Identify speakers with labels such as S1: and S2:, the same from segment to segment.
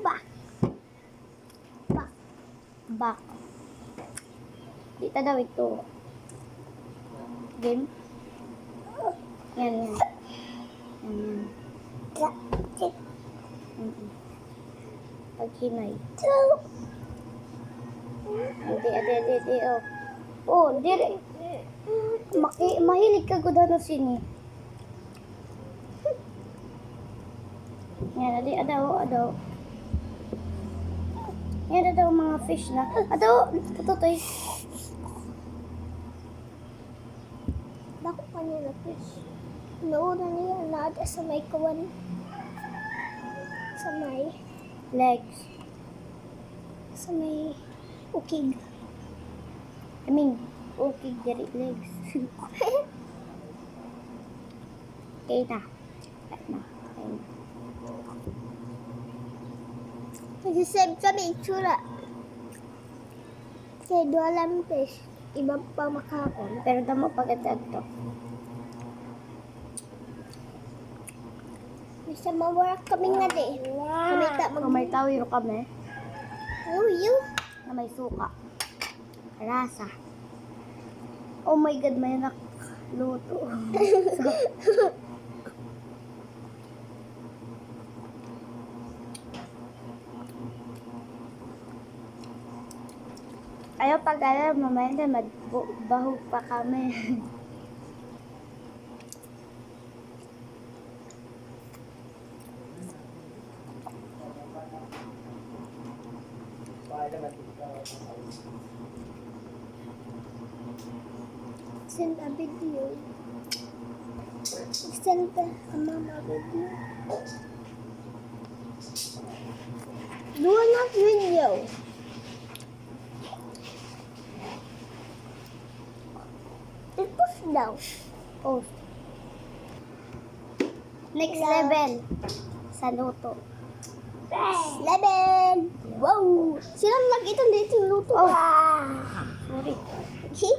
S1: Back.
S2: Back. Dito daw ito. Game. Yan. Paghinay. Ade, oh. Oh, dire. Mahilig ka gud ano sini. Yan, adaw. Yan daw mga fish na. Adaw, tutoy.
S1: Bakit pa nila fish? Nauna niya na sa may kawan. Sa may
S2: Legs.
S1: sa may ukig.
S2: I mean, okay, diri legs. Okay na.
S1: Nag-save kami itsura. Kaya dua lang fish. Iba pa makakon.
S2: Pero damo pagkadag to.
S1: Bisa mawarak kami nga di. Kami tak
S2: May tawiro kami
S1: Oh, you.
S2: na may suka. Rasa. Oh my God, may nakluto. Ayaw pag-alala, mamaya na magbahog pa kami.
S1: Send a video. Send a mama video. Do not video. Push down.
S2: Post. Next level. Sa luto.
S1: Level. Wow. Sino nag-ito dito luto?
S2: Oh.
S1: Ah.
S2: Sorry.
S1: Okay.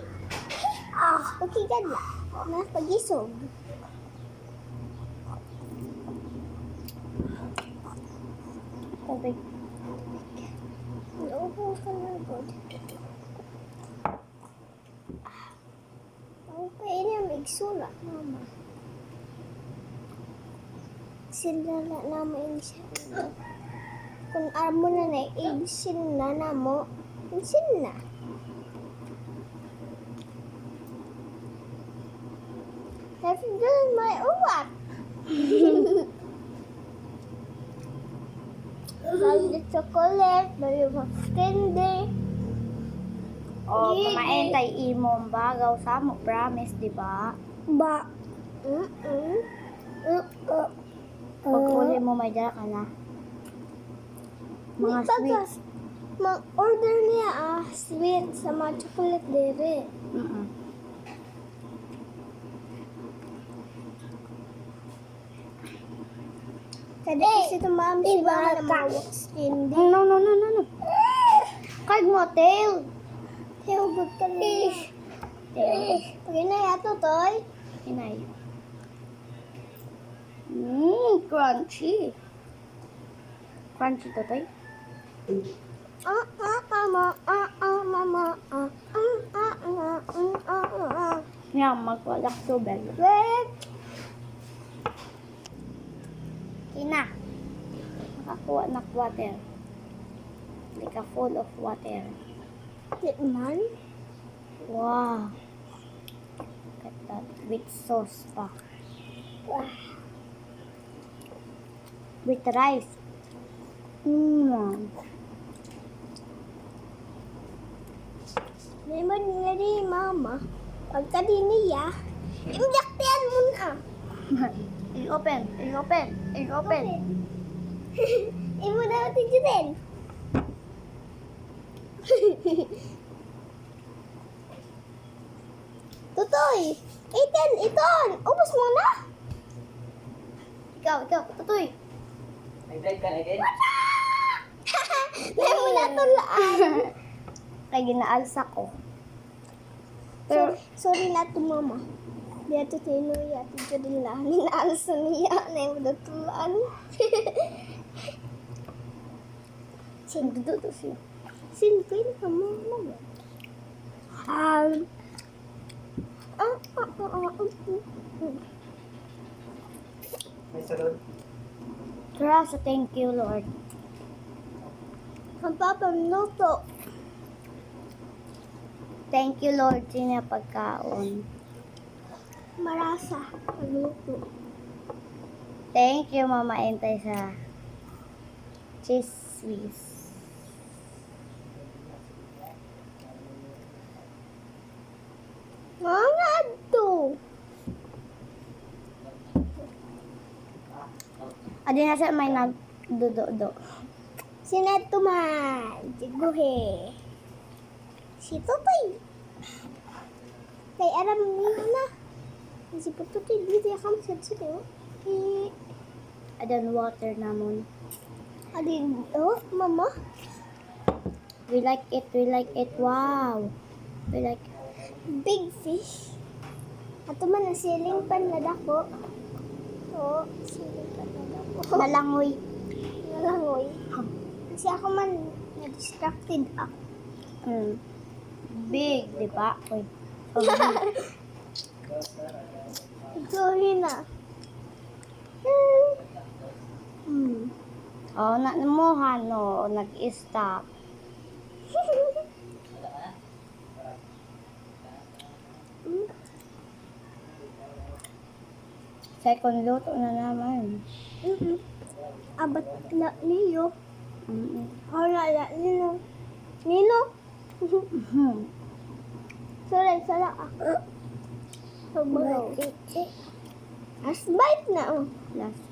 S1: Okay ka na. Na, pag-isog.
S2: Okay.
S1: Naupo ka na good. Okay na, magsula, mama. Sila na namin siya. Kung amo na na, igsin na na mo. Igsin na. That's good, my uwak. May chocolate, may candy.
S2: Oh, kumain tayo imong bagaw sa mo. Promise, di ba?
S1: Ba?
S2: Pag uli mo, may dala ka na. Mga sweets.
S1: Mag-order niya sweet sa mga chocolate dire. Kada kasi ito ma'am, siya na mga wax candy.
S2: No. Kag mo, tail.
S1: Hugot ka na.
S2: Tail.
S1: Pagin na yato, toy.
S2: Inay. Crunchy. Crunchy to, tay. Yan, magwalak to, bello.
S1: Wait!
S2: Ina. Nakakuha na water. Like a full of water.
S1: Wait man?
S2: Wow. Look at that. With sauce pa. With rice.
S1: Naman nga rin, mama. Pagka di niya, imjaktian mo na.
S2: I-open.
S1: Imo na natin dyan. Tutoy! Iton! Ubus mo na!
S2: Ikaw, tutoy.
S3: Nag-drive ka na din?
S1: May mo na tulaan.
S2: Kaya ginaalsa ko.
S1: Sorry na to, mama. Dito tinuya, ito din lang. Ninaalsa niya. May mo na tulaan.
S2: Nagdududo siya.
S1: Silvin ka mo.
S3: May salon.
S2: Kaya sa thank you, Lord.
S1: Ang papaluto.
S2: Thank you, Lord, sa inyong pagkaon.
S1: Marasa. Paluto.
S2: Thank you, Mama Entay, sa cheese whiz.
S1: Mga to.
S2: Adi na siya may nagdudo-do.
S1: Sinato man. Siguhe. Si Totoy. Kay aram mo na. Si Totoy, dito yakam sila.
S2: Adan water namon.
S1: Adin, oh, mama.
S2: We like it, we like it. Wow. We like it.
S1: Big fish. Ato man ang siling pan na dako. Oo, siling pan na dako.
S2: Nalangoy.
S1: Nalangoy. Kasi ako man na-distracted ako.
S2: Big, di ba? Uy.
S1: Sorry na.
S2: Oh, namuhan, no. Nag-stop. Second luto na naman.
S1: Abat na niyo.
S2: Mm-mm.
S1: Wala nino. Nino? Sorry, sala ako. Sobrang. As bite na, oh.
S2: Last.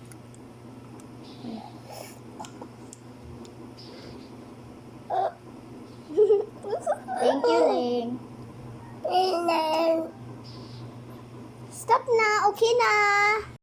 S2: Thank you, Ling.
S1: Stop na, okay na.